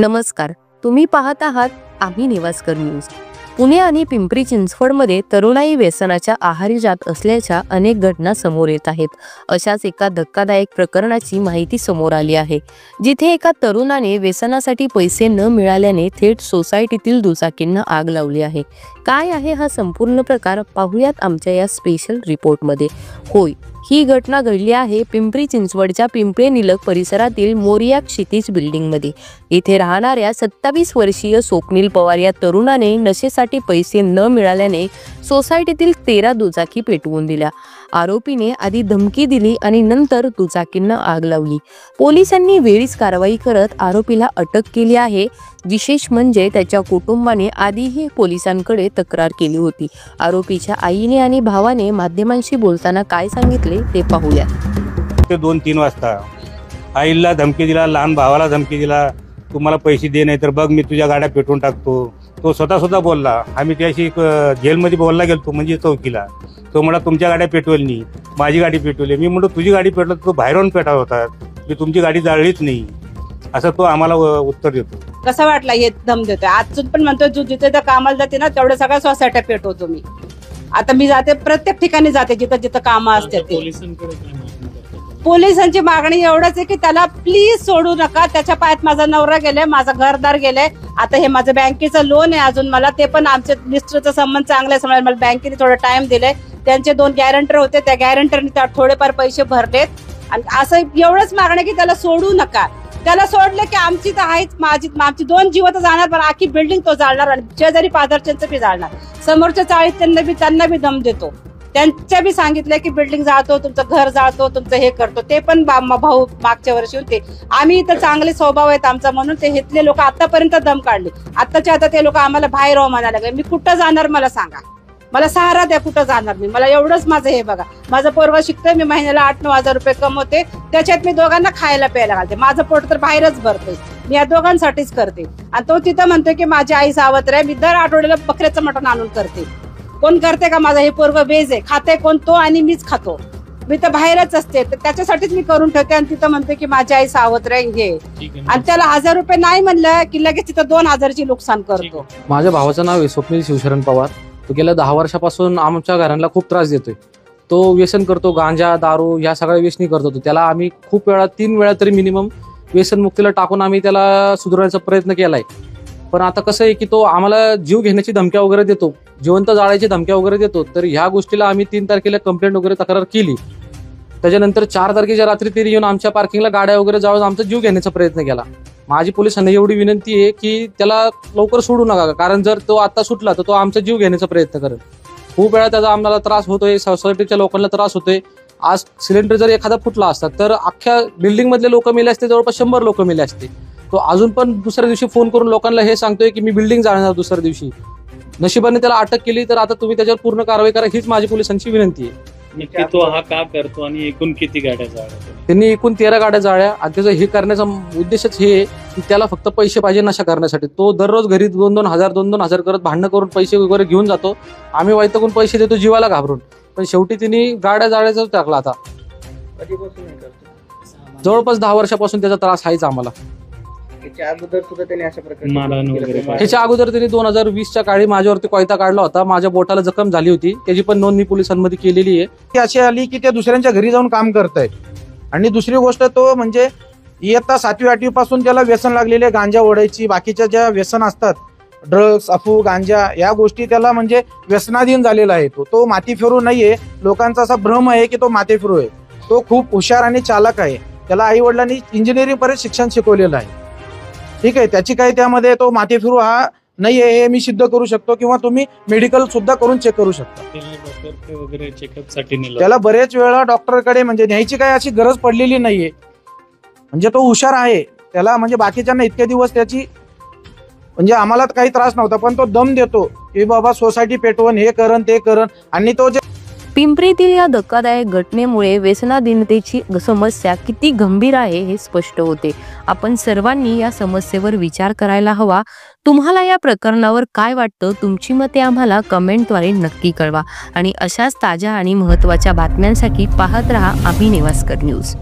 नमस्कार, तुम्ही पाहत आहात आम्ही निवासकर न्यूज। पुणे आणि पिंपरी चिंचवडमध्ये तरुणाई व्यसनाच्या आहारी जात असल्याच्या अनेक घटना समोर येत आहेत। अशाच एका धक्कादायक प्रकरणाची माहिती समोर आली आहे, जिथे एका तरुणाने व्यसनासाठी पैसे न मिळाल्याने थेट सोसायटीतील दुचाकींना आग लावली आहे। काय आहे हा संपूर्ण प्रकार, पाहूयात आमच्या या स्पेशल रिपोर्टमध्ये। होय, ही घटना घडली आहे पिंपरी चिंचवडच्या पिंपळे निलक परिसरातील मोरिया क्षितिज बिल्डिंगमध्ये। इथे राहणाऱ्या 27 वर्षीय स्वप्नील पवार या तरुणाने नशेसाठी पैसे न मिळाल्याने सोसायटीतील 13 दुचाकी पेटवून दिल्या। आरोपीने आधी धमकी दिली आणि नंतर दुचाकींना आग लावली। पोलिसांनी वेळीच कारवाई करत आरोपीला अटक केली आहे। विशेष म्हणजे त्याच्या कुटुंबाने आधीही पोलिसांकडे तक्रार केली होती। आरोपीच्या आईने आणि भावाने माध्यमांशी बोलताना काय सांगितले ते पाहूया। 2-3 वाजता आईला धमकी दिला, लहान भावाला धमकी दिला, तुम्हाला पैसे दे नाही तर बघ मी तुझ्या गाड्या पेटवून टाकतो। तो स्वतः बोलला। आम्ही त्याशी जेलमध्ये बोलला गेलो म्हणजे चौकीला। तो म्हणला तुमच्या गाड्या पेटवली नाही, माझी गाडी पेटवली। मी म्हणतो तुझी गाडी पेटवली, तो बाहेरून पेटाव होता, मी तुमची गाडी जाळलीच नाही, असं तो आम्हाला उत्तर देतो। कसं वाटला हे दम देतोय, अजून पण म्हणतोय तू जिथे कामाला जाते ना तेवढ्या सगळ्या सोसायट्या पेटवतो मी। आता मी जाते प्रत्येक ठिकाणी जाते जिथं जिथं कामं असतात। पोलिसांची मागणी एवढंच आहे की त्याला प्लीज सोडू नका। त्याच्या पायात माझा नवरा गेलाय, माझा घरदार गेलाय, आता हे माझं बँकेचं लोन आहे अजून मला, ते पण आमच्या मिस्टरचा संबंध चांगला आहे, मला बँकेने थोडा टाइम दिलाय। त्यांचे 2 गॅरंटर होते, त्या गॅरंटरने थोडेफार पैसे भरलेत आणि असं एवढंच मागणं की त्याला सोडू नका। त्याला सोडले की आमची तर आहेच, आमची 2 जीव तर जाणार, पण आखी बिल्डिंग तो जाळणार आणि शेजारी पादरच्यांचं बी जाळणार। समोरच्या चाळीत त्यांना बी दम देतो, त्यांच्या बी सांगितलंय की बिल्डिंग जाळतो, तुमचं घर जाळतो, तुमचं हे करतो। ते पण भाऊ मागच्या वर्षी होते। आम्ही इथं चांगले स्वभाव आहेत आमचा म्हणून ते इथले लोक आतापर्यंत दम काढले। आताच्या आता ते लोक आम्हाला बाहेर हो म्हणायला लागले। मी कुठं जाणार मला सांगा, मला सहारा द्या, कुठं जाणार मी? मला एवढंच माझं हे बघा, माझं पोरगा शिकतोय, मी महिन्याला 8-9 हजार रुपये कमवते, त्याच्यात मी दोघांना खायला प्यायला घालते, माझं पोट तर बाहेरच भरते, मी या दोघांसाठीच करते। आणि तो तिथं म्हणतोय की माझी आई सावत्र आहे, मी दर आठवड्याला बकऱ्याचं मटण आणून करते। कोण करते का? माझा हे पोरगा वेज आहे, खाते कोण? तो आणि मीच खातो, मी तर बाहेरच असते, तर त्याच्यासाठीच मी करून ठेवते। आणि तिथं म्हणते की माझी आई सावत्र आहे हे, आणि त्याला 1000 रुपये नाही म्हणलं की लगेच तिथं 2000ची नुकसान करतो। माझ्या भावाचं नाव आहे स्वप्नील शिवशरण पवार। तो गेल्या 10 वर्षापासून आमच्या घरांना खूप त्रास देतोय। तो व्यसन करतो, गांजा दारू या सगळ्या व्यसनी करतो। त्याला आम्ही खूप वेळा 3 वेळा तरी मिनिमम व्यसनमुक्तीला टाकून आम्ही त्याला सुधारण्याचा प्रयत्न केलाय। पण आता कसं आहे की तो आम्हाला जीव घेण्याची धमक्या वगैरे देतो, जिवंत जाळायची धमक्या वगैरे देतो। तर ह्या गोष्टीला आम्ही 3 तारखेला कंप्लेंट वगैरे तक्रार केली। त्याच्यानंतर 4 तारखेच्या रात्री ते येऊन आमच्या पार्किंगला गाड्या वगैरे जाळून आमचा जीव घेण्याचा प्रयत्न केला। माझी पोलिसांना एवढी विनंती आहे की त्याला लवकर सोडू नका, कारण जर तो आता सुटला तर तो आमचा जीव घेण्याचा प्रयत्न करेल। खूप वेळा त्याचा आम्हाला त्रास होतोय, सोसायटीच्या लोकांना त्रास होतोय। आज सिलेंडर जर एखादा फुटला असता तर अख्ख्या बिल्डिंग मधले लोक मेले असते, जवळपास 100 लोक मेले असते। तो अजून पण दुसऱ्या दिवशी फोन करून लोकांना हे सांगतोय की मी बिल्डिंग जाळणार दुसऱ्या दिवशी। नशिबाने त्याला अटक केली, तर आता तुम्ही त्याच्यावर पूर्ण कारवाई करा, हीच माझी पोलिसांची विनंती आहे। नक्की तो हा का करतो आणि एकूण किती गाड्या जाळल्या? त्यांनी एकूण 13 गाड्या जाळल्या आणि त्याचं हे करण्याचा उद्देशच हे आहे की त्याला फक्त पैसे पाहिजे नशा करण्यासाठी। तो दररोज घरी 2-2 हजार करत भांडणं करून पैसे वगैरे घेऊन जातो। आम्ही वैतागून पैसे देतो जीवाला घाबरून, पण शेवटी त्यांनी गाड्या जाळायचा टाकला। आता जवळपास 10 वर्षापासून त्याचा त्रास आहेच आम्हाला। ह्याच्या अगोदर त्यांनी 2020च्या काळी माझ्यावरती कोयता काढला होता, माझ्या बोटाला जखम झाली होती, त्याची पण नोंद मी पोलिसांमध्ये केलेली आहे। ती अशी आली की ते दुसऱ्यांच्या घरी जाऊन काम करतायत। आणि दुसरी गोष्ट तो म्हणजे इयत्ता 7वी-8वी पासून त्याला व्यसन लागलेले, गांजा ओढायची, बाकीच्या ज्या व्यसन असतात, ड्रग्स, अफू, गांजा या गोष्टी त्याला म्हणजे व्यसनाधीन झालेला आहे। तो माती फिरू नाहीये, लोकांचा असा भ्रम आहे की तो माती फिरू आहे। तो खूप हुशार आणि चालक आहे, त्याला आई वडिलांनी इंजिनिअरिंग पर्यंत शिक्षण शिकवलेलं आहे, ठीक आहे। त्याची काही त्यामध्ये तो माती फिरू हा नाहीये हे मी सिद्ध करू शकतो, किंवा तुम्ही मेडिकल सुद्धा करून चेक करू शकता। त्याला बरेच वेळा डॉक्टरकडे म्हणजे न्यायची काही अशी गरज पडलेली नाहीये, म्हणजे तो हुशार आहे। त्याला म्हणजे बाकीच्यांना इतके दिवस त्याची म्हणजे आम्हाला काही त्रास नव्हता, पण तो दम देतो की बाबा सोसायटी पेटवून हे करण ते करण। आणि तो जे पिंपरीतील या धक्कादायक घटनेमुळे व्यसनाधीनतेची समस्या किती गंभीर आहे हे स्पष्ट होते। आपण सर्वांनी या समस्येवर विचार करायला हवा। तुम्हाला या प्रकरणावर काय वाटतं? तुमची मते आम्हाला कमेंटद्वारे नक्की कळवा आणि अशाच ताज्या आणि महत्त्वाच्या बातम्यांसाठी पाहत रहा आम्ही निवासकर न्यूज।